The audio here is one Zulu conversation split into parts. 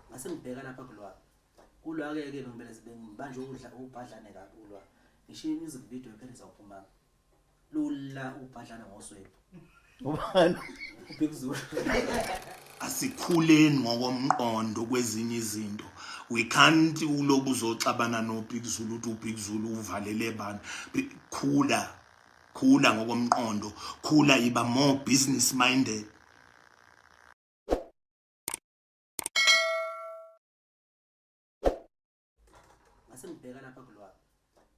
ngase ngibheka lapha kulwa ke ngibele ngibanje udla ubhadlane kabi ulwa ngisho music video phela izawuphuma lula ubhadlana ngoswephu ubani Big Zulu asikhuleni ngokomqondo kwezinye izinto we can't ulobu uzoxabana no Big Zulu uthi uBig Zulu uvalele bani khula ngokomqondo khula iba more business minded ngase ngibheka lapha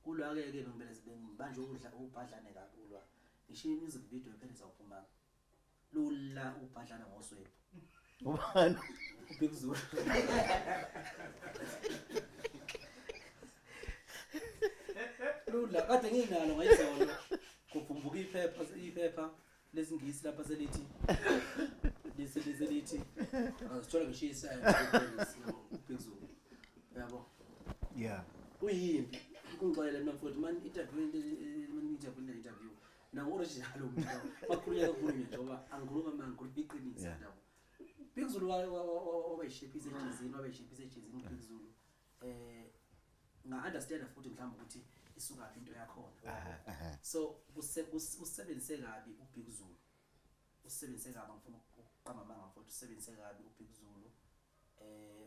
kulwa ke ngibele ngibanje udla ubhadlane kabi ulwa ngisho music video phela izawuphuma lula ubhadlana ngoswephu ubani Big Zulu lula kade nginalo ngayizolo kuphumbuka iphepha lesingisi lapha selithi liselithi asithola ngishisa Big Zulu yabo yeah uyimpi ungixolele mina mfowethu man interview na original umuntu bakhulunywa kakhulu njengoba angikhuluma manje ngikhuluma iqiniso ndaba Big Zulu wayishepisa ejezini Big Zulu nga understand futhi mhlawumbe ukuthi isuka into yakhona so usebenzise kabi uBig Zulu usebenzise kabi ngifuna ukuqamba manga mfowethu usebenzise kabi uBig Zulu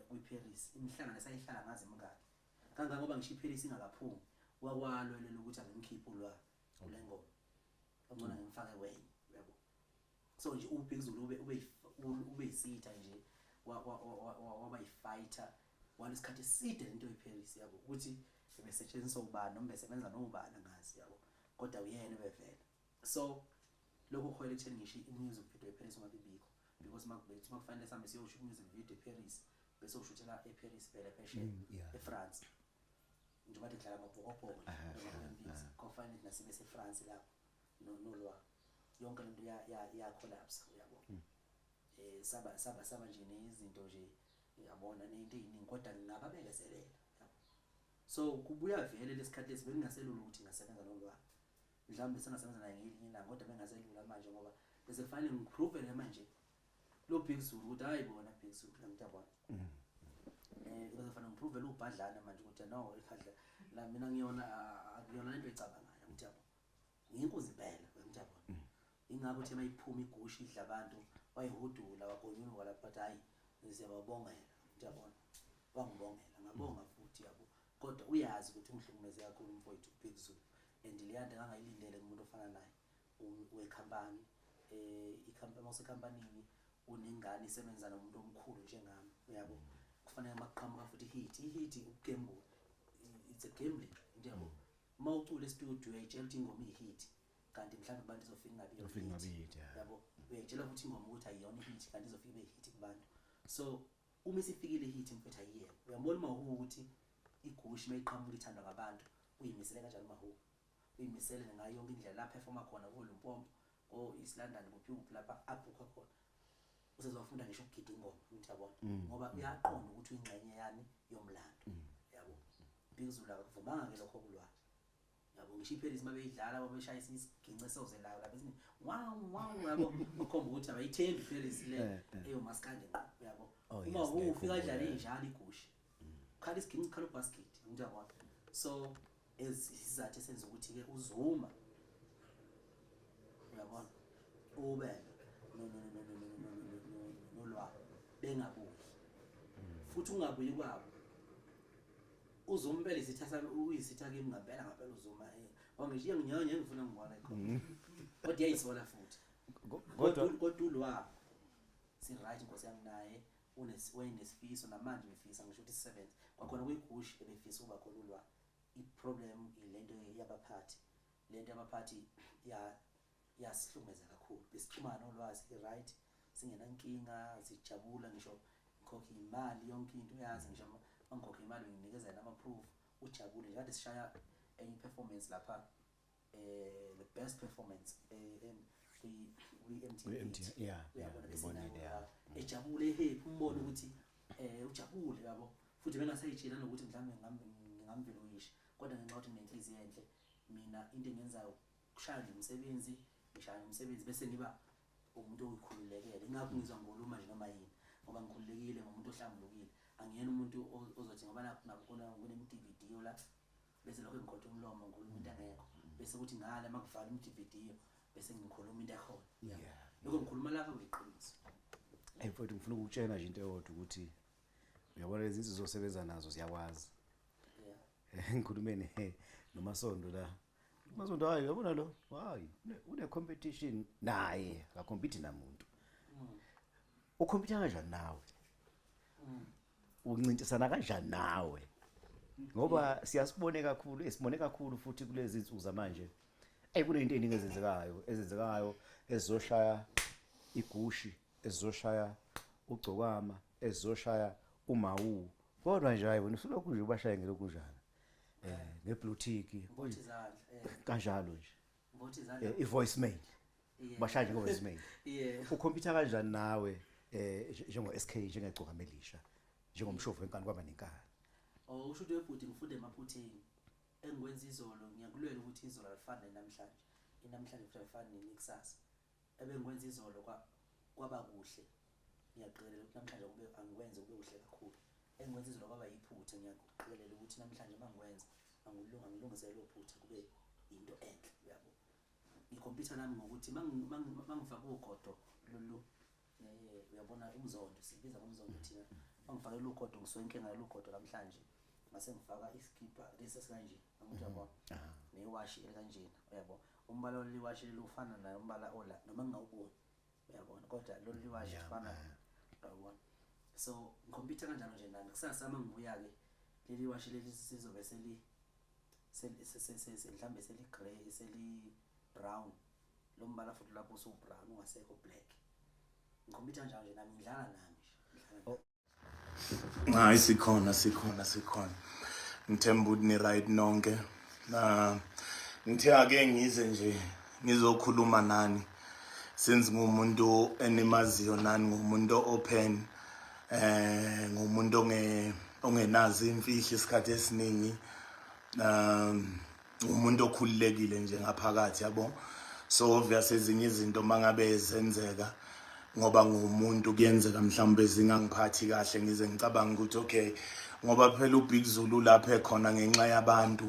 kwiParis imhlangano sayihlala ngazi mngaki kanga ngoba ngisho iParis ingakaphumi wakwalwelela ukuthi angimkhiphe ulwa lengoma ngona ngimfake wayne yabo so nje uBig Zulu ube isitha nje waba yifighter walesikhathi eside into eParis yabo ukuthi besetshenziswa ubani noma besebenza nobani ngazi yabo kodwa uyena bevela so lokho khoyeletheni ngisho imusic video eParis ungabibikho because makubethi makufanele sambe siyoshoot music video eParis bese ushuthela eParis phela phesheya eFrance njengoba edlala amabhokobhoko noma kufanele nasibe seFrance lapho nolwa yonke lento ya collapse uyabo saba nje nezinto nje uyabona nento eziningi kodwa ngingababekezelela so kubuya vele lesikhathi lesi bengingaselula ukuthi ngasebenza nolwa mhlawumbe sengasebenza naye ngelinye kodwa bengaselula manje ngoba bese kufanele ngiprove manje lo Big Zulu ukuthi hayibona Big Zulu ngiyabona bese kufanele ngiprove lo ubhadlana manje ukuthi no ikhadla la mina akuyona into ecabangayo ngiyabona inkozi phela ngiyabona ingakho ukuthi mayiphuma igushi idla abantu wayihudula wagonyuluka lapha but hayi siyababongela ngiyabona wangibongela ngabonga futhi yabo kodwa uyazi ukuthi umhlukumeze kakhulu umfowethu Big Zulu and liyanda ngangayilindele umuntu ofana naye wecompany ikhampani osekampanini unengane isebenza nomuntu omkhulu njengami uyabo kufanele maqhamuka futhi hit ugembu it's a gambling ndiyabo mawucula studio uyayitshela ukuthi ingoma ihit kanti mhlawumbe abantu izofika ngabi yabo uyayitshela ukuthi ingoma ukuthi ayiyona ihit kanti izofika ihit kubantu so uma isifikile ihit mfethu ayiye uyambona mahu ukuthi igushi mayiqhamuka ithandwa ngabantu uyimisele kanjani mahu uyimisele ngayo yonke indlela lapha performa khona kuLumpompo East London kuphi lapha abukho khona usezofunda ngisho ukugida ingoma ngiyabona ngoba uyaqonda ukuthi uyingxenye yani yomlando yabo Big Zulu akuvumanga ke lokho kulwa yabo ngisho iParis mabeyidlala babeshayisa isigince sozelayo lapha eziningi wow yabo ukhomba ukuthi abayithembi iParis le eyo maskande yabo uma ufika idlala injalo igushi khala isigince khala ubasket ngiyabona so isizathu esenza ukuthi ke uzuma uyabona ube nolwa bengabuyi futhi ungabuyi kwabo uzombele isithatha uyisitha kimi ngempela uzuma wangishiya nginyanya ngifuna ngibona khona kodwa yayisola futhi kodwa ulwa si right inkosi yami naye unesifiso namanje befisa ngisho ukuthi isebenze kwakhona kuyigushi ebefisa ukuba khona ulwa iproblem ilento yabaphathi lento yabaphathi yasihlumeza kakhulu besixhumana olwazi right singenankinga sijabula ngisho khokha imali yonke into uyazi ngisho angikhokha imali nginikeza nama proof ujabule nje kade sishaya enye performance lapha the best performance MTV uyabona besina ejabule happy umbone ukuthi ujabule yabo futhi bengasayitshela nokuthi mhlawumbe ngingamvelo uyisho kodwa ngenxa ukuthi nenhliziyo enhle mina into engenzayo kushaya umsebenzi ngishaya umsebenzi bese ngiba umuntu oyikhululekile ingakho ngizwa ngoluma nje noma yini ngoba ngikhululekile ngomuntu ohlambulukile angiyena umuntu ozothi ngoba nakubona kunemvidiyo la bese lokho ngikhotha umlomo ngikhuluma into engekho bese kuthi ngale makuvala imvidiyo bese ngikhuluma into ekhona lokho ngikhuluma lapha ngiqinisa mfowethu ngifuna ukutshela nje into eyodwa ukuthi uyabona lezi zinto zosebenza nazo ziyakwazi ngikhulume noMasondo la Masondo hayi uyabona lo hayi une competition naye akacompete namuntu ucompete kanjani nawe uncintisana kanjani nawe ngoba siyasibone kakhulu futhi kulezi insuku zamanje kunento eningi ezenzekayo ezizoshaya igushi ezizoshaya ugcokama ezizoshaya umawu kodwa nje hayi wena usulokhu nje ubashaye ngelokunjana neblue tick kanjalo nje ivoicemail bashaye ngevoicemail ukhompyutha kanjani nawe njengo SK njengegcokamelisha njengomshofu wenkani kwaba nenkani usho ukuthi webhuti ngifunde emaphutheni engikwenza izolo ngiyakulwela ukuthi izolo alifane namhlanje inamhlanje futhi alifane nekusasa ebengikwenza izolo kwaba kuhle ngiyaqikelela ukuthi namhlanje kube angikwenze kube kuhle kakhulu engikwenza izolo kwaba yiphutha ngiyaqikelela ukuthi namhlanje mangikwenza angilungisele lophutha kube into enhle uyabo ikhompyutha nami ngokuthi mangifaka ugodo lolu uyabona umzondo sibiza ngomzondo thina mangifaka ugodo ngiswenkenga ugodo namhlanje mase ngifaka iskipa lesi kanje ngamuthi yabo newashi ekanjena uyabo umbala oliwashi lufana nayo umbala ola noma ngingawuboni uyabona kodwa lo liwashi lufana uyabona so ngikhompyutha kanjalo nje nami kusasa mangibuya ke leli washi leli sizobe mhlambe seli gray seli brown lo mbala futhi lapho usu brown ungasekho black ngikhompyutha kanjalo nje nami ngidlala nami hayi sikhona ngithemba ukuthi ni right nonke ngithe ake ngize nje ngizokhuluma nani since ngumuntu enimaziyo nani ngumuntu open ngumuntu ongenazi imfihlo isikhathi esiningi umuntu okhululekile nje ngaphakathi yabo so obvious ezinye izinto mangabe zenzeka ngoba ngumuntu kuyenzeka mhlawumbe zingangiphathi kahle ngize ngicabanga ukuthi okay ngoba phela uBig Zulu lapha ekhona ngenxa yabantu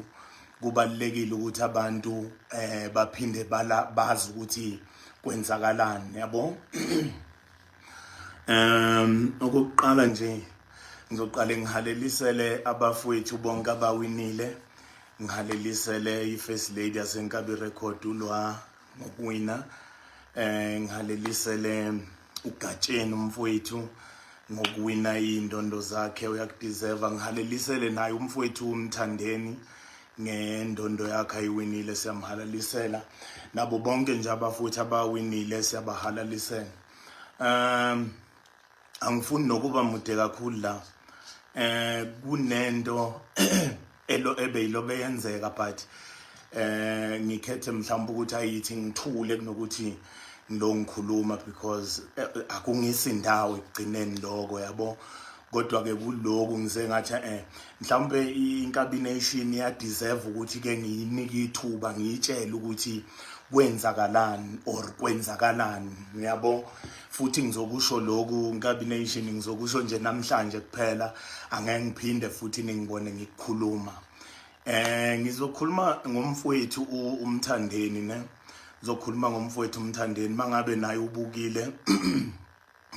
kubalekile ukuthi abantu baphinde bazi ukuthi kwenzakalani yabo okokuqala nje ngizoqala ngihalelisele abafowethu bonke abawinile ngihalelisele iFirst Lady yaseNkabi Record ulwa ngokuwina ngihalelisele uGatsheni umfowethu ngokuwina indondo zakhe uyakudeserve ngihalelisele naye umfowethu uMthandeni ngendondo yakhe ayiwinile siyamhalalisela nabo bonke nje abafowethu abawinile siyabahalalisela angifuni nokuba mude kakhulu la kunento ebeyilobe yenzeka but ngikhethe mhlawumbe ukuthi ayithi ngithule kunokuthi ngilo ngikhuluma because akungisi indawo ekugcineni lokho yabo kodwa ke kuloku ngize ngathi mhlawumbe inkabination ya deserve ukuthi ke ngiyinike ithuba ngiyitshela ukuthi kwenzakalani or kwenzakalani yabo futhi ngizokusho lokhu inkabination ngizokusho nje namhlanje kuphela angeke ngiphinde futhi ningibone ngikukhuluma ngizokhuluma ngomfowethu uMthandeni ne ngizokhuluma ngomfowethu uMthandeni mangabe naye ubukile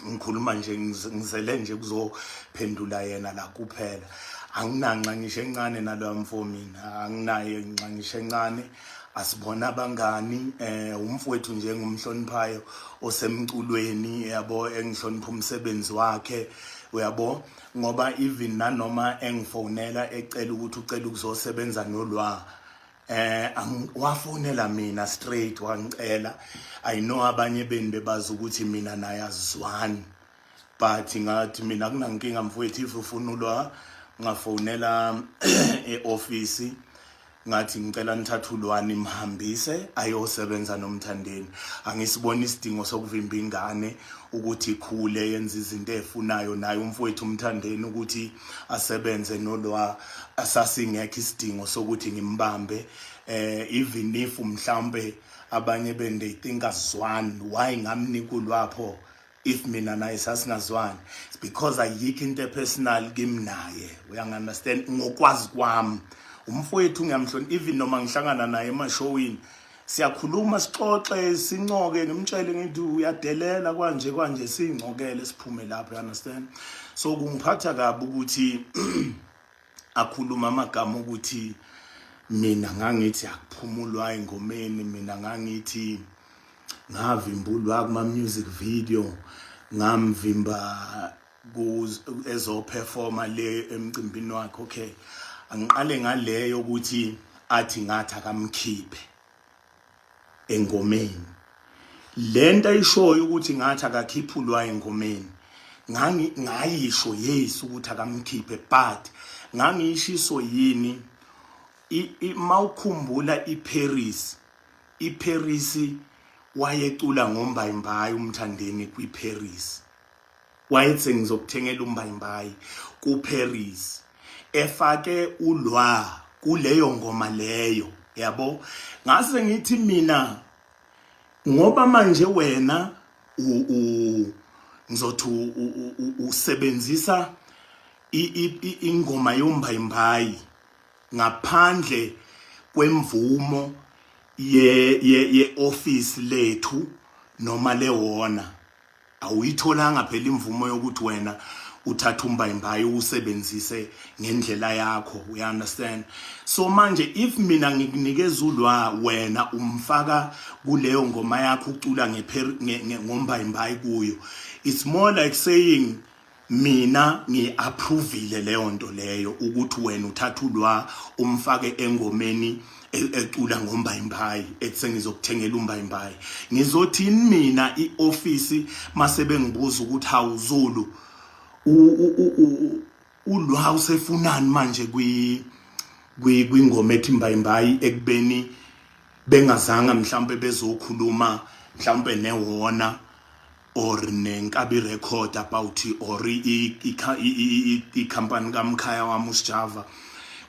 ngikhuluma nje ngizele nje kuzophendula yena la kuphela anginanxa ngisho encane naloya mfo mina anginaye nxa ngisho encane asibona abangani umfowethu nje ngumhloniphayo osemculweni yabo engihlonipha umsebenzi wakhe uyabo ngoba even nanoma engifonela ecela ukuthi ucela ukuzosebenza nolwa wafonela mina straight wangicela I know abanye beni bebazi ukuthi mina naye azizwani but ngathi mina kunankinga mfowethu if ufuna ulwa ngafonela eoffice ngathi ngicela nithathe ulwani imhambise ayosebenza noMthandeni angisibona isidingo sokuvimba ingane ukuthi ikhule yenza izinto ezifunayo naye umfowethu uMthandeni ukuthi asebenze nolwa asasingekho isidingo sokuthi ngimbambe even if mhlambe abanye bende think azwani why ngamnika ulwapho if mina naye sasingazwani, it's because ayikho into personal kimi naye. Uyangiunderstand ngokwazi kwami. Umfowethu ngiyamhlonipha, even noma ngihlangana naye emashowini siyakhuluma sixoxe sincoke ngimtshele ngithi uyadelela kanje singcokele siphume lapho, you understand. So kungiphatha kabi ukuthi akhuluma amagama ukuthi mina ngangithi akuphumulwa engomeni, mina ngangithi ngavimbulwa kuma music video, ngamvimba ezo performer le emcimbini wakhe. Okay, angiqale ngaleyo ukuthi athi ngathi akamkhiphe engomeni. Lento ayishoyo ukuthi ngathi akakhiphulwa engomeni ngayisho yes ukuthi akamkhiphe, but ngangishiso yini mawukhumbula iParis wayecula ngombayimbayi uMthandeni kwiParis, wayethi ngizokuthengela umbayimbayi kuParis, efake ulwa kuleyo ngoma leyo, yabo. Ngase ngithi mina ngoba manje wena ngizothi usebenzisa ingoma yombayimbayi ngaphandle kwemvumo ye office lethu noma lewona, awuyitholanga phela imvumo yokuthi wena uthatha umbayimbayi usebenzise ngendlela yakho, we understand. So manje if mina ngikunikeza ulwa wena umfaka kuleyo ngoma yakho ucula ngombayimbayi kuyo, it's more like saying mina ngiapprovile leyo nto leyo ukuthi wena uthatha ulwa umfake engomeni ecula ngombayimbayi ethi ngizokuthengela umbayimbayi. Ngizothini mina ioffice mase bengibuza ukuthi hawu Zulu ulwa usefunani manje kwingoma ethi imbayimbayi, ekubeni bengazanga mhlambe bezokhuluma mhlambe newona or nenkabi record about or i-company kaMkhaya wami uSjava,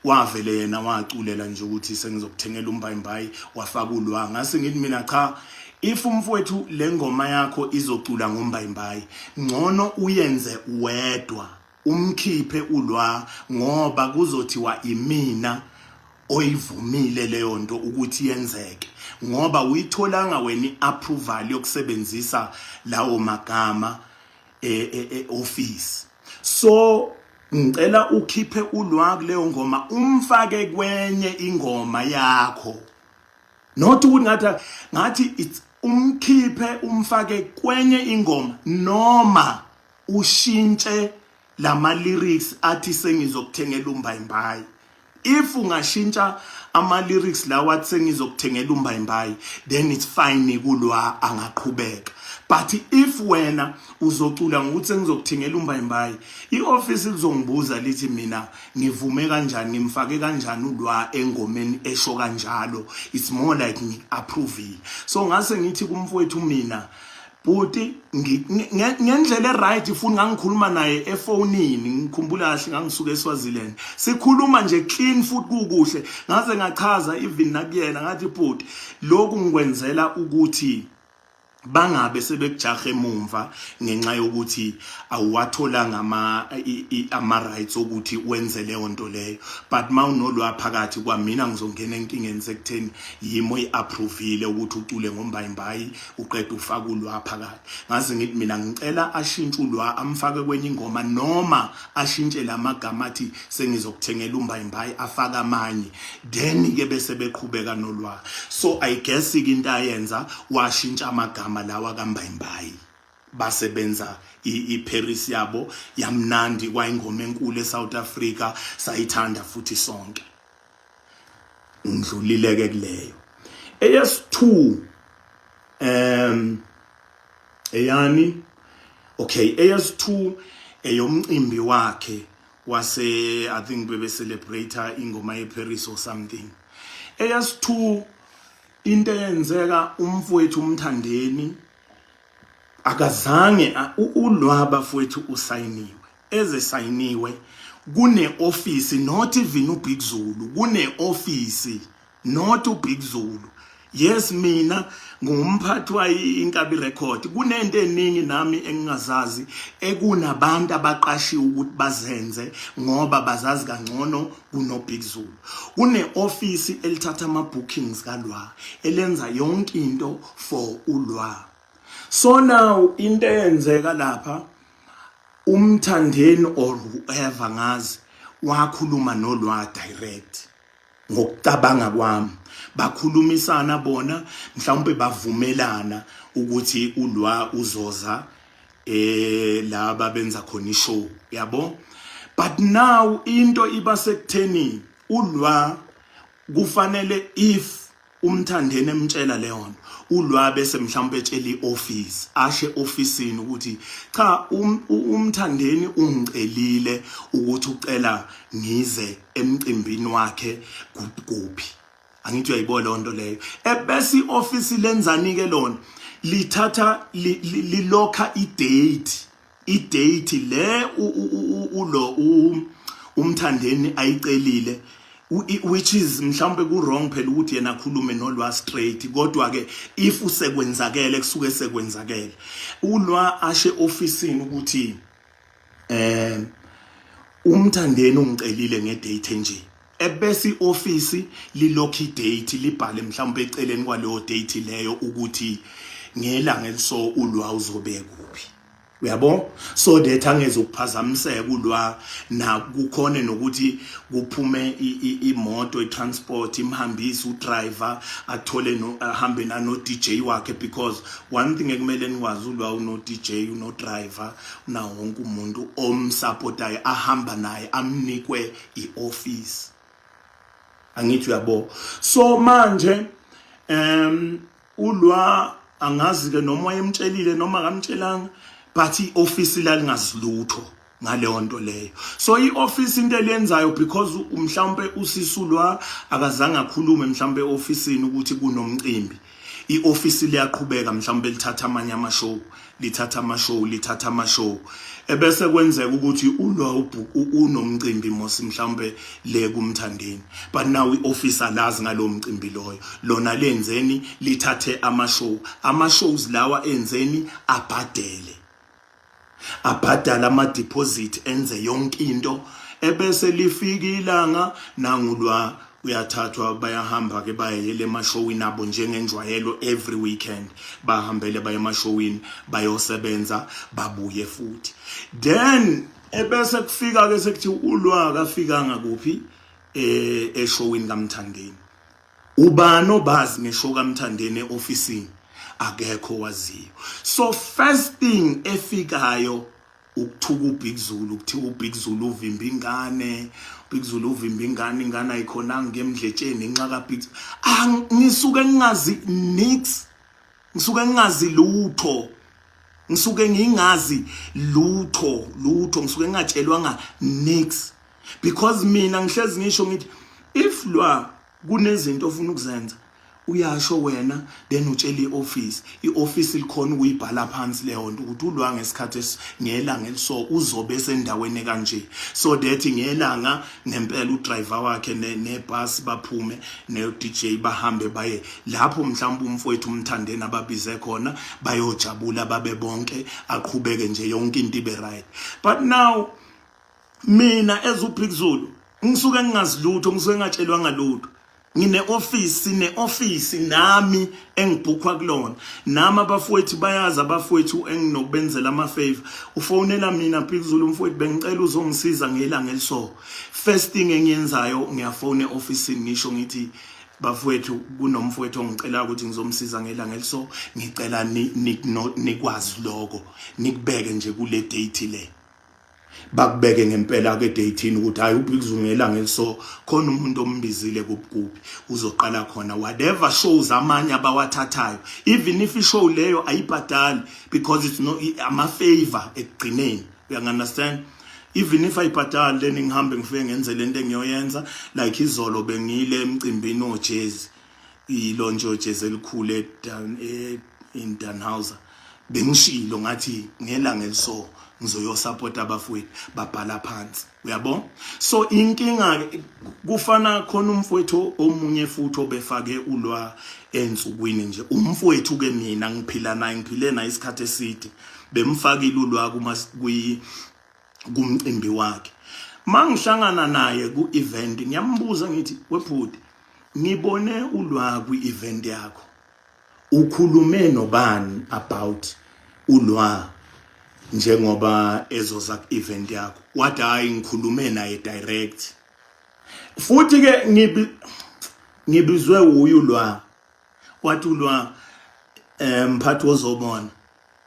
wavele yena waculela nje ukuthi sengizokuthengela umbayimbayi wafaka ulwa. Ngase ngithi mina cha, if umfowethu lengoma yakho izocula ngombayimbayi ngcono uyenze wedwa umkhiphe ulwa, ngoba kuzothiwa imina oyivumile leyo nto ukuthi yenzeke, ngoba uyitholanga wena iapproval yokusebenzisa lawo magama office. So ngicela ukhiphe ulwa kuleyo ngoma umfake kwenye ingoma yakho, not ukuthi ngathi it's umkhiphe umfake kwenye ingoma, noma ushintshe lama lyrics athi sengizokuthengela umbayimbayi. If ungashintsha ama lyrics lawa athi sengizokuthengela umbayimbayi, then it's fine, kulwa angaqhubeka. But if wena uzocula ngokuthi sengizokuthengela umbayimbayi, ioffice lizongibuza lithi mina ngivume kanjani, ngimfake kanjani ulwa engomeni esho kanjalo, it's more like ngiapprove. So ngase ngithi kumfowethu mina buti ngendlela right ifuna ngangikhuluma naye efonini, ngikhumbula kahle ngangisuka eSwaziland, sikhuluma nje clean futhi kukuhle. Ngaze ngachaza even nakuyena ngathi buti lokhu ngikwenzela ukuthi bangabe sebekujahe emumva ngenxa yokuthi awuwatholanga ama rights ukuthi wenze leyo nto leyo, but mawunolwa phakathi kwamina ngizongena enkingeni sekutheni yimo iapprovile ukuthi ucule ngombayimbayi uqeda ufaka ulwa phakathi. Ngaze ngithi mina ngicela ashintshe ulwa amfake kwenye ingoma, noma ashintshe lamagama athi sengizokuthengela umbayimbayi afaka amanye, then ke bese beqhubeka nolwa. So I guess into ayenza washintsha amagama malawa kambayimbayi, basebenza iParis yabo yamnandi, kwayingoma enkulu eSouth Africa, sayithanda futhi sonke. Ngidlulileke kuleyo. AS2 eyani, okay, AS2 eyomcimbi wakhe wase, I think bebe celebrate ingoma yeParis or something. AS2 into eyenzeka umfowethu uMthandeni akazange ulwaba fowethu usayiniwe, ezesayiniwe kune office, not even uBig Zulu, kune office not uBig Zulu yes mina ngumphathi wa inkabi record kunento eningi nami engingazazi ekunabantu abaqashiwe ukuthi bazenze ngoba bazazi kangcono kunoBig Zulu. Kune office elithatha ama bookings kaLwa elenza yonke into for uLwa. So now into eyenzeka lapha uMthandeni or whoever ngazi wakhuluma noLwa direct ngokucabanga kwami bakhulumisana bona mhlawumbe bavumelana ukuthi uLwa uzoza laba benza khona ishow yabo. But now into iba sekutheni uLwa kufanele if uMthandeni emtshela leyo nto uLwa bese mhlawumbe etshela ioffice ashe officeini ukuthi cha uMthandeni ungicelile ukuthi ucela ngize emcimbini wakhe kuphi. Angithi uyayibona lonto leyo ebese ioffice lenzani ke lona lithatha lilokha idate le ulo uMthandeni ayicelile which is mhlawumbe ku wrong phela ukuthi yena akhulume noLwa straight kodwa ke if usekwenzakele kusuke sekwenzakele uLwa ashe officeini ukuthi uMthandeni ungicelile ngedate nje ebese ioffice lilokhi date libhale mhlawumbe eceleni kwaleyo date leyo ukuthi ngelanga eliso uLwa uzobe kuphi uyabo so that angezokuphazamiseka uLwa na kukhona nokuthi kuphume imoto etransport imhambisa udriver athole no ahambe no DJ wakhe because one thing ekumele nikwazi uLwa uno DJ uno driver na wonke umuntu omsupportayo ahamba naye amnikwe ioffice. Angithi uyabo so manje uLwa angazi ke noma wayemtshelile noma akamtshelanga but ioffice la lingazilutho ngaleyo nto leyo. So ioffice into elenzayo because mhlawumbe usisulwa akazange akhulume mhlawumbe eofficeini ukuthi kunomcimbi ioffice liyaqhubeka mhlawumbe lithatha amanye lithatha amashow ebese kwenzeka ukuthi uLwa unomcimbi mosi mhlawumbe le kuMthandeni but now ioffice alazi ngalo mcimbi loyo lona lenzeni lithathe amashows lawa enzeni abhadala ama deposit enze yonke into ebese lifika ilanga nanguLwa uyathathwa bayahamba ke bayele emashowini abo njengenjwayelo every weekend bahambele baye emashowini bayosebenza babuye futhi then ebese kufika ke sekuthi uLwa akafikanga kuphi eshowini kaMthandeni ubani obazi ngeshow kaMthandeni eofficeini akekho waziyo. So first thing efikayo ukuthuka uBig Zulu ukuthiwa uBig Zulu uvimba ingane Big Zulu uvimba ingane ayikhona ngemdletsheni enxa kaBig ngisuke ngingazi nix ngisuke ngingazi lutho ngisuke ngingatshelwanga nix because mina ngihlezi ngisho ngithi if Lwa kunezinto ofuna ukuzenza uyasho wena then utshela ioffice likhona ukuyibhala phansi leyo nto ukuthi uLwa ngesikhathi ngelanga eliso uzobe sendaweni kanje so that ngelanga ngempela udriver wakhe nebus baphume ne DJ bahambe baye lapho mhlawumbe umfowethu uMthandeni ababize khona bayojabula babe bonke aqhubeke nje yonke into ibe right. But now mina as uBig Zulu ngisuke ngingazilutho ngisuke ngatshelwanga lutho ngine office nami engibhukhwa kulona nami abafowethu bayazi abafowethu enginokubenzela ama favor ufonela mina Big Zulu umfowethu bengicela uzongisiza ngelanga eliso first thing engiyenzayo ngiyafona eofficeini ngisho ngithi bafowethu kunomfowethu ongicela ukuthi ngizomsiza ngelanga eliso ngicela nikwazi lokho nikubeke nje kule date le bakubeke ngempela ke dateini ukuthi hayi uBig Zulu ngelanga eliso khona umuntu ombizile kuphi uzoqala khona whatever shows amanye abawathathayo even if ishow leyo ayibhadali because it's no ama favor ekugcineni you understand even if ayibhadali then ngihambe ngifike ngenze lento engiyoyenza like izolo bengile emcimbini oJazz ilonje oJazz elikhulu in Danhauser bengishilo ngathi ngelanga eliso ngizoyosupporta abafowethu babhala phansi uyabona. So inkinga kufana khona umfowethu omunye futhi obefake ulwa ensukwini nje. Umfowethu ke mina ngiphila naye, ngiphile naye isikhathi eside, bemfakile ulwa kumcimbi wakhe. Mangihlangana naye ku-event ngiyambuza ngithi webhuti, ngibone ulwa kwi-event yakho, ukhulume nobani about ulwa njengoba ezoza ku-event yakho? Wathi hayi ngikhulume naye direct. Futhi ke ngibizwe uye ulwa, wathi ulwa mphathi wozobona.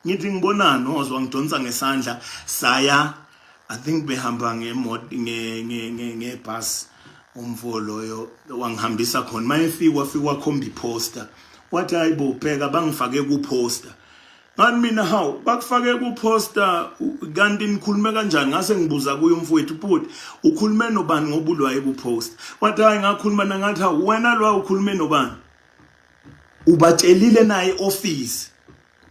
Ngithi ngibonani? Ozwa ngidonsa ngesandla saya, I think behamba ngemoto ngebus, umfo loyo wangihambisa khona. Mayefika wafika khomba iposter, wathi hayibo bheka bangifake ku-poster. Ngani mina hawu bakufake ku-poster kanti nikhulume kanjani? Ngase ngibuza kuye umfowethu, bhuti ukhulume nobani ngoba ulwaye ku-poster? Wathi hayi ngakhuluma nangathi hawu wena lwa ukhulume nobani? Ubatshelile naye office,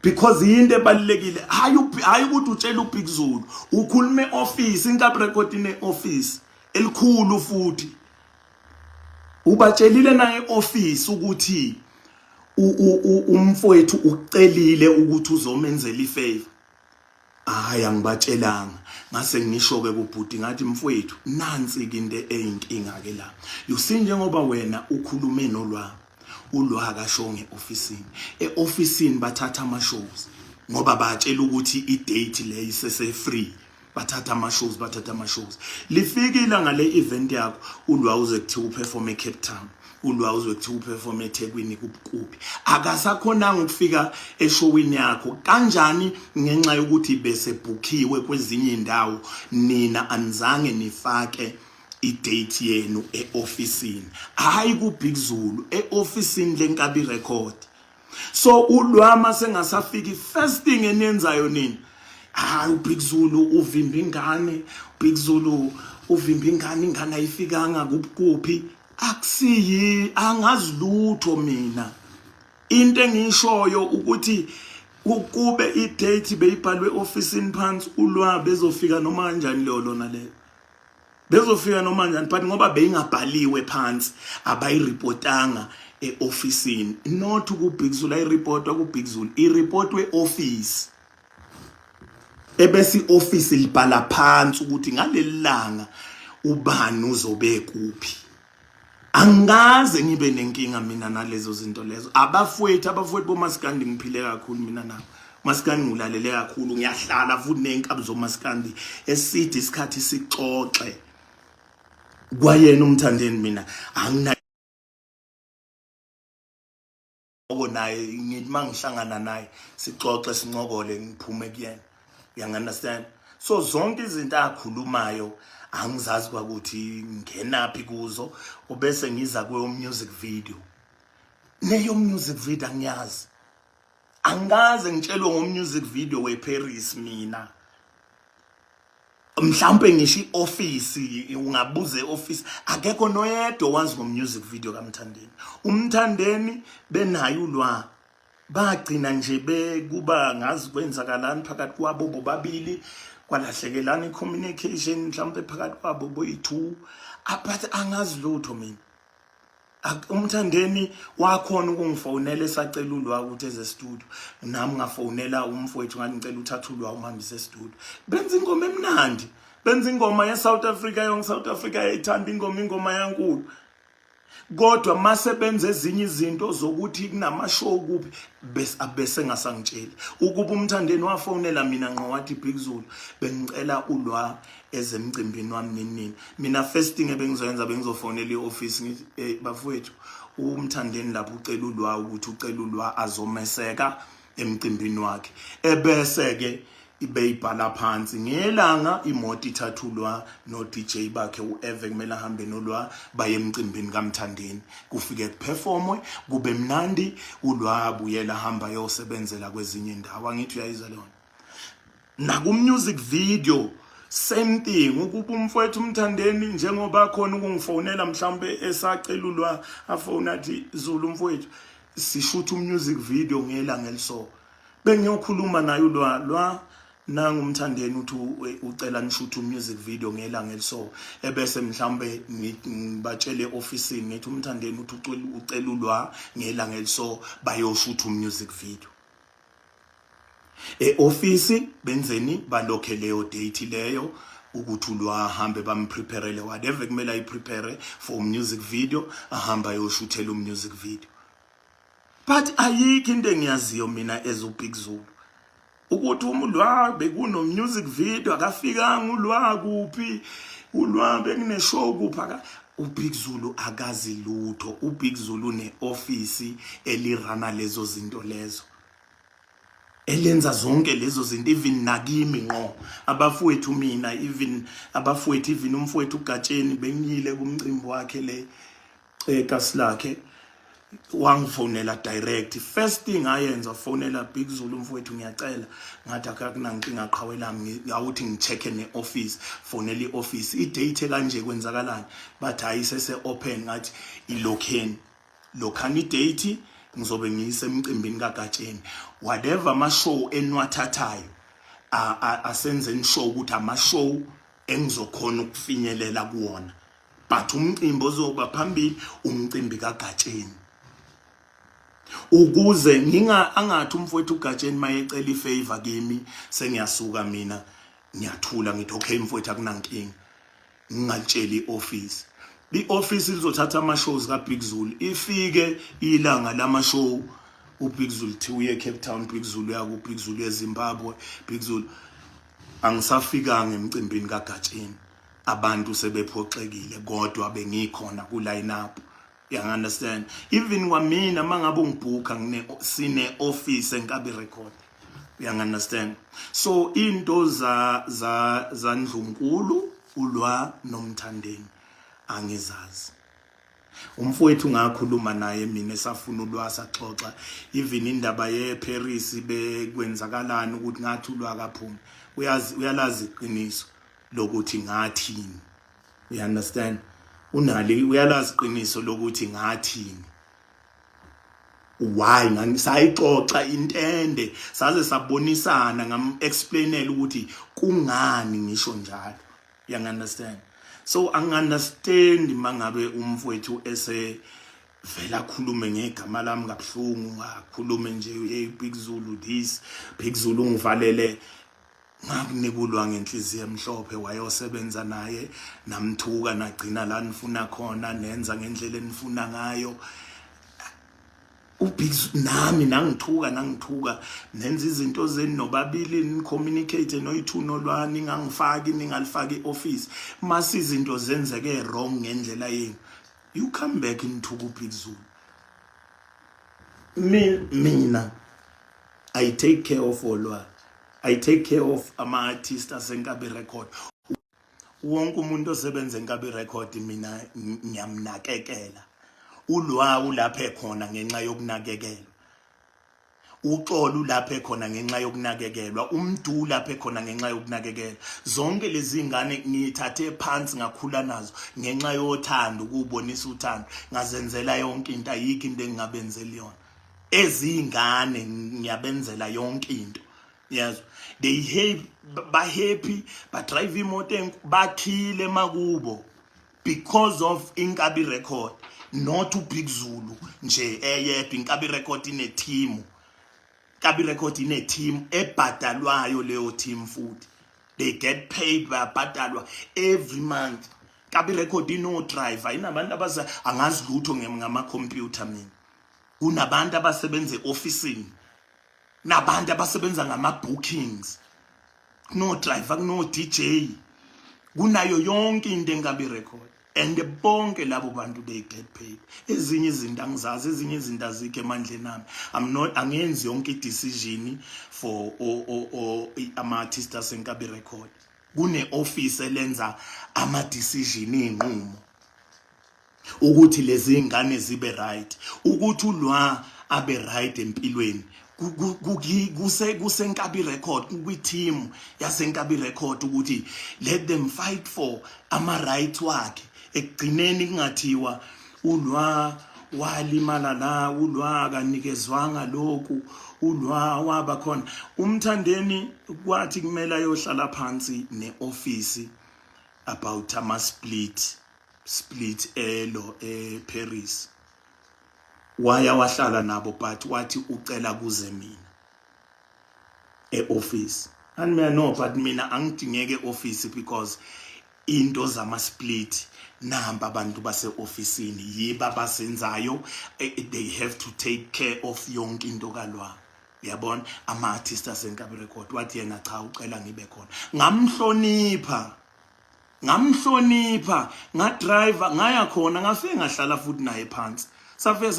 because yinto ebalulekile. Hayi ukuthi utshela uBig Zulu, ukhulume office, inkap record ne office elikhulu. Futhi ubatshelile naye office ukuthi umfowethu ucelile ukuthi uzomenzela ifavor. Hayi angibatshelanga. Ngase ngisho ke kubhuti ngathi mfowethu nansi into eyinkinga ke la. You see njengoba wena ukhulume nolwa, ulwa akashonge officeini. E-officeini bathatha ama-shows ngoba batshela ukuthi i-date le isese free. Bathatha ama-shows. Lifikile ngale event yakho, ulwa uze kuthiwa uperform eCape Town, ulwa uze kuthiwa uperform eThekwini kuphi. Akasakhonanga ukufika eshowini yakho. Kanjani? Ngenxa yokuthi bese bookiwe kwezinye indawo, nina anizange nifake i-date yenu e-officeini. Hayi kuBig Zulu, e-officeini lenkabi record. So ulwama sengasafiki, first thing enenzayo nini? Hayi uBig Zulu uvimba ingane, Big Zulu uvimba ingane ayifikanga kuphi. Akusiyi, angazi lutho mina. Into engiyishoyo ukuthi kube i-date beyibhalwe officeini phansi, ulwa bezofika noma kanjani lona leyo. Bezofika noma kanjani, but ngoba beyingabhaliwe phansi abayirepotanga e-officeini. Not kuBig Zulu ayirepotwa kuBig Zulu, irepotwe office. Ebese i-office libhala phansi ukuthi ngalelanga ubani uzobe kuphi. Angaze ngibe nenkinga mina nalezo zinto lezo. Abafowethu bomaskandi ngiphile kakhulu mina nabo. Maskandi ngilalele kakhulu, ngiyahlala futhi nenkabi zomaskandi eside isikhathi sixoxe. Kwayena umthandeni mina angina naye, ngithi mangihlangana naye sixoxe sincokole ngiphume kuyena. You understand? So zonke izinto akhulumayo angizazi kwakuthi ngenaphi kuzo, obese ngiza kwe music video. Neyo music video angiyazi. Angaze ngitshelwe ngomusic video weParis mina. Mhlambe ngisho i-office, ungabuze e-office, akekho noyedwa wazi ngomusic video kaMthandeni. UMthandeni benayo ulwa, bagcina nje kuba ngazi kwenzakalani phakathi kwabo bobabili, kwalahlekelana i-communication mhlambe phakathi kwabo boyi-2, but angazi lutho mina. UMthandeni wakhona ukungifonela esacela ulwa ukuthi eze studio, nami ngafonela umfowethu ngathi ngicela uthathe ulwa umhambise studio. Benza ingoma emnandi, benza ingoma ye-South Africa, yonke South Africa yayithanda ingoma yankulu. Kodwa mase benze ezinye izinto zokuthi kunama-show kuphi, bese ngasangitsheli ukuba uMthandeni wafonela mina ngqo wathi Big Zulu bengicela ulwa ezemcimbini wami nini. Mina first thing ebengizoyenza bengizofonela i-office ngithi bafowethu uMthandeni lapho ucela ulwa ukuthi ucela ulwa azomeseka emcimbini wakhe. Ebese ke ibeyibhala phansi ngelanga imoto ithathulwa no DJ bakhe uEve kumele ahambe nolwa baye emcimbini kaMthandeni, kufike kuperformwe kube mnandi, ulwa abuyela hamba yosebenzela kwezinye indawo. Angithi uyayizwa lona. Naku music video same thing, ukuba umfowethu uMthandeni njengoba khona ukungifonela mhlambe esacela ulwa afona athi Zulu mfowethu sishutha music video ngelanga eliso. bengiyokhuluma naye ulwa nangumthandeni uthi ucela ngishoot music video ngelanga eliso ebese mhlambe ngibatshele officeini ngithi umthandeni uthi ucela ulwa ngelanga eliso bayoshoot music video office benzeni balokhe leyo date leyo ukuthi ulwa ahambe bampreparele whatever kumele ayiprepare for music video ahamba ayoshootela music video. But ayikho into engiyaziyo mina as uBig Zulu ukuthi umulwa bekuno music video akafikanga ulwa kuphi ulwa bekune show kupha uBig Zulu akazi lutho. uBig Zulu ne office elirana lezo zinto lezo elenza zonke lezo zinto even nakimi ngo abafowethu mina even abafowethu even umfowethu uGatsheni bengiyile kumcimbi wakhe le kasilakhe wangifonela direct. First thing ayenza fonela Big Zulu mfowethu ngiyacela ngathi akakunankinga qhawelami awuthi ngicheck ne office fonela ioffice idate kanje kwenzakalani bathi ayisese open ngathi ilokheni lokhani date ngizobe ngiyise emcimbini kaGatsheni whatever ama show enwathathayo asenze show ukuthi ama show engizokhona ukufinyelela kuwona but umcimbi ozoba phambili umcimbi kaGatsheni ukuze angathi umfowethu uGatsheni mayecela ifavor kimi sengiyasuka mina ngiyathula ngithi okay mfowethu akunankinga ngingalitshela ioffice. I-office izothatha ama-shows kaBig Zulu ifike ilanga lama-show uBig Zulu thi uye Cape Town Big Zulu yaku Big Zulu eZimbabwe Big Zulu angisafikanga emcimbini kaGatsheni abantu sebephoxekile kodwa bengikhona ku line up. You understand? Even kwamina mangabe ungibhuka sine office enkabi record. You understand? So into za Ndlunkulu ulwa nomthandeni angizazi. Umfowethu ngakhuluma naye mina esafuna ulwa saxoxa even indaba yeParis bekwenzakalana ukuthi ngathi ulwa kaphumi. Uyalazi iqiniso lokuthi ngathini. You understand? Unali uyalazi iqiniso lokuthi ngathini. Why ngisayixoxa intende saze sabonisana ngam explainela ukuthi kungani ngisho njalo. You understand? So angiunderstand mangabe umfowethu ese vela khulume ngegama lami ngabhlungu akhulume nje hey Big Zulu this Big Zulu ngivalele ngakunekulwa ngenhliziyo emhlophe wayosebenza naye namthuka nagcina la nifuna khona nenza ngendlela enifuna ngayo uBig nami nangithuka nenza izinto zeni nobabili ni communicate noyithuno lwani ngangifaki ningalifaki ioffice mase izinto zenzeke wrong ngendlela yenu you come back into uBig Zulu. Mina I take care of all. I take care of ama artists asenkabi record. Wonke umuntu osebenza enkabi record mina ngiyamnakekela. Ulwa ulapha ekhona ngenxa yokunakekela. Uxolo ulapha ekhona ngenxa yokunakekelwa. Umdu lapha ekhona ngenxa yokunakekela. Zonke lezi ingane ngithathe phansi ngakhula nazo ngenxa yothando ukubonisa uthando. Ngazenzela yonke into ayikho into engingabenzeli yona. Ezingane ngiyabenzela yonke into. Yes, they happy, but drive imoto bathile makubo because of inkabi record, not uBig Zulu nje eyedwa. Inkabi record ine team, inkabi record ine team ebhadalwayo leyo team futhi. They get paid bayabhadalwa every month. Inkabi record ino driver inabantu abaza angazi lutho ngama computer mina. Kunabantu abasebenza eofficeini. Nabantu abasebenza ngama bookings. No driver, no DJ. Kunayo yonke into engabi record. And bonke labo bantu they get paid. Ezinye izinto angizazi, ezinye izinto azikho emandleni nami. Angenzi yonke decision for ama artists asenkabi record. Kune office elenza ama decision inqumo. Ukuthi lezi ingane zibe right. Ukuthi ulwa abe right empilweni. Kusenkabi record kwi-team yasenkabi record ukuthi let them fight for ama right wakhe ekugcineni kungathiwa ulwa walimala la ulwa kanikezwanga lokhu ulwa bakhona uMthandeni kwathi kumele ayohlala phansi neoffice about ama split elo eParis waya wahlala nabo but wathi ucela kuze mina eoffice and mina no but mina angidingeke office because into zama split namba abantu base officeini yiba basenzayo they have to take care of yonke into kalwa uyabona ama artists asenkabi record wathi yena cha ucela ngibe khona ngamhlonipha ngadriver ngaya khona ngafike ngahlala futhi naye phansi safike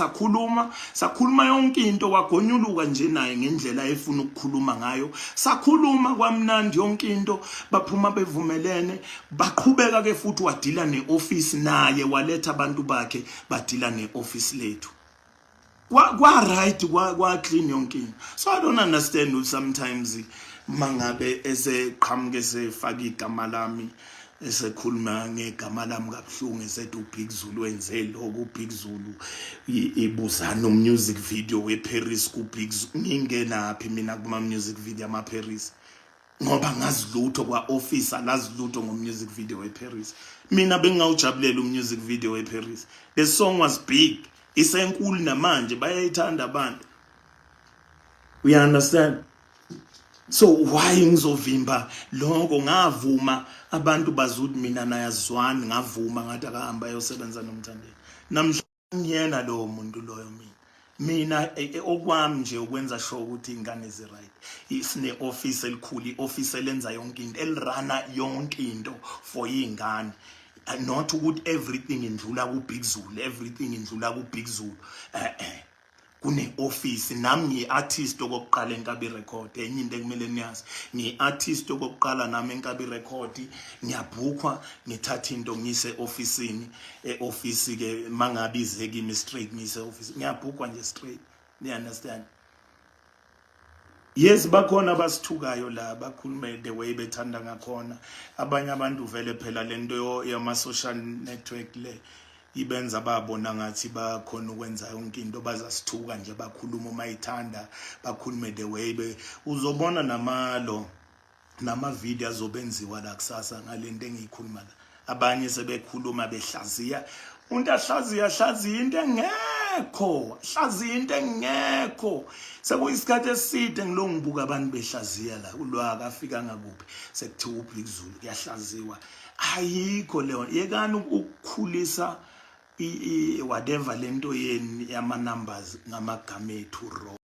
sakhuluma yonke into wagonyuluka nje naye ngendlela efuna ukukhuluma ngayo sakhuluma kwamnandi yonke into baphuma bevumelene baqhubeka ke futhi wadila neoffice naye waletha abantu bakhe badila neoffice lethu kwa right kwa clean yonke into. So I don't understand sometimes mangabe eseqhamuke sefaka igama lami esekhuluma ngegama lami kabuhlungu esethi uBig Zulu wenze lokho uBig Zulu ibuzana music video weParis kuBig Zulu ngingenaphi mina kuma music video amaParis ngoba ngazi lutho kwa officer lazi lutho ngomusic video weParis mina bengawujabulela umusic video weParis. The song was big isenkulu namanje bayayithanda abantu, we understand. So why ngizovimba lokho? Ngavuma abantu bazuthi mina nayazwani, ngavuma ngathi akahamba ayosebenza noMthandeni. Namhlanje ngiyena lo muntu loyo mina okwami nje ukwenza sure ukuthi ingane zi right. Isine office elikhulu, ioffice elenza yonke into, elirana yonke into for ingane. Not ukuthi everything indlula ku Big Zulu, everything indlula ku Big Zulu. Kune office nami ngiartist okokuqala eNkabi record. Enye into ekumele niyazi, ngiartist okokuqala nami eNkabi record, ngiyabhukhwa ngithatha into ngise officeini, office ke mangabize kimi straight ngise office, ngiyabhukhwa nje straight. You understand? Yes, bakhona abasithukayo la bakhulume the way bethanda ngakhona. Abanye abantu vele phela lento yama social network le ibenza babona ngathi bakhona ukwenza yonke into, bazasithuka nje bakhuluma uma ithanda, bakhulume the way uzobona nama video azobenziwa la kusasa ngalento engiyikhuluma la. Abanye sebekhuluma behlaziya, umuntu ahlaziya into engekho, hlaziya into engekho. Sekuyisikhathi eside ngilo ngibuka abantu behlaziya la, ulwaka afika ngakuphi sekuthiwa uBig Zulu kuyahlaziwa. Ayikho leyo, yekani ukukhulisa whatever lento yeni yama numbers ngamagama ethu.